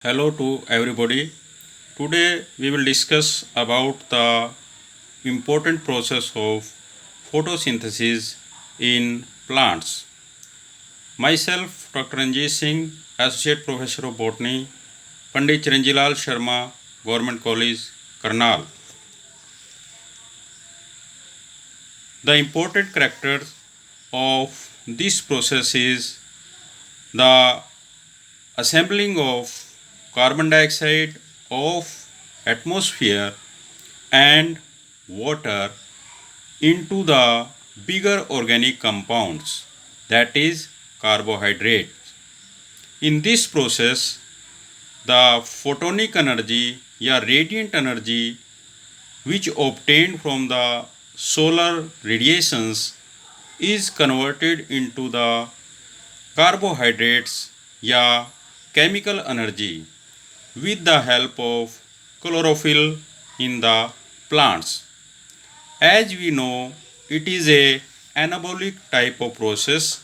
Hello to everybody. Today we will discuss about the important process of photosynthesis in plants. Myself, Dr. Ranjit Singh, Associate Professor of Botany, Pandit Chiranjilal Sharma, Government College, Karnal. The important characters of this process is the assembling of carbon dioxide of atmosphere and water into the bigger organic compounds, that is carbohydrates. In this process, the photonic energy या radiant energy which obtained from the solar radiations is converted into the carbohydrates या chemical energy with the help of chlorophyll in the plants. As we know, it is a anabolic type of process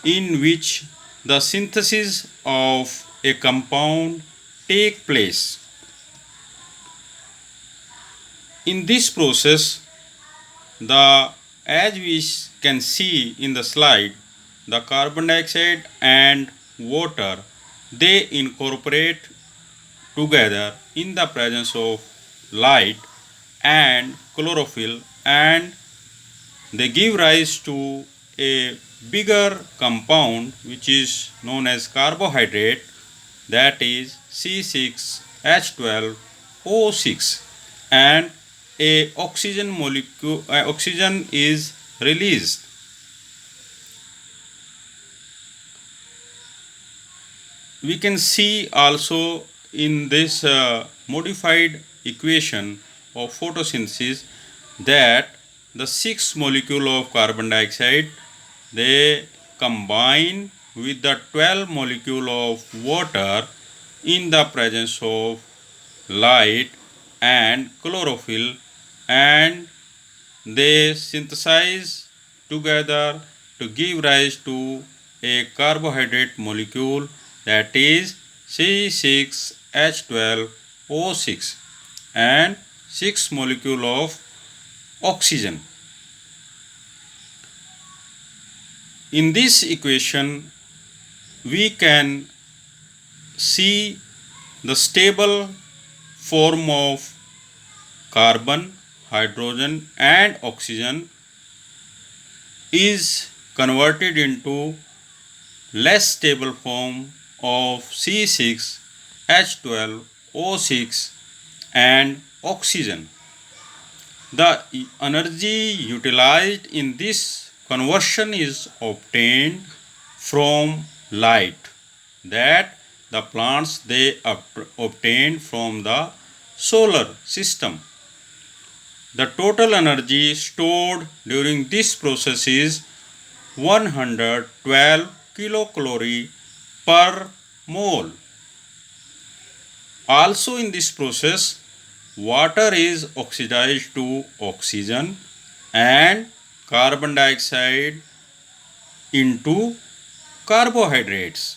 in which the synthesis of a compound take place. In this process, the as we can see in the slide, the carbon dioxide and water they incorporate together in the presence of light and chlorophyll, and they give rise to a bigger compound which is known as carbohydrate, that is C6H12O6, and a oxygen molecule oxygen is released. We can see also in this modified equation of photosynthesis that the 6 molecule of carbon dioxide they combine with the 12 molecule of water in the presence of light and chlorophyll, and they synthesize together to give rise to a carbohydrate molecule, that is C6H12O6 and 6 molecule of oxygen. In this equation, we can see the stable form of carbon, hydrogen and oxygen is converted into less stable form of C6H12O6 and oxygen. The energy utilized in this conversion is obtained from light that the plants they obtain from the solar system. The total energy stored during this process is 112 kilocalorie per mole. Also in this process, water is oxidized to oxygen and carbon dioxide into carbohydrates.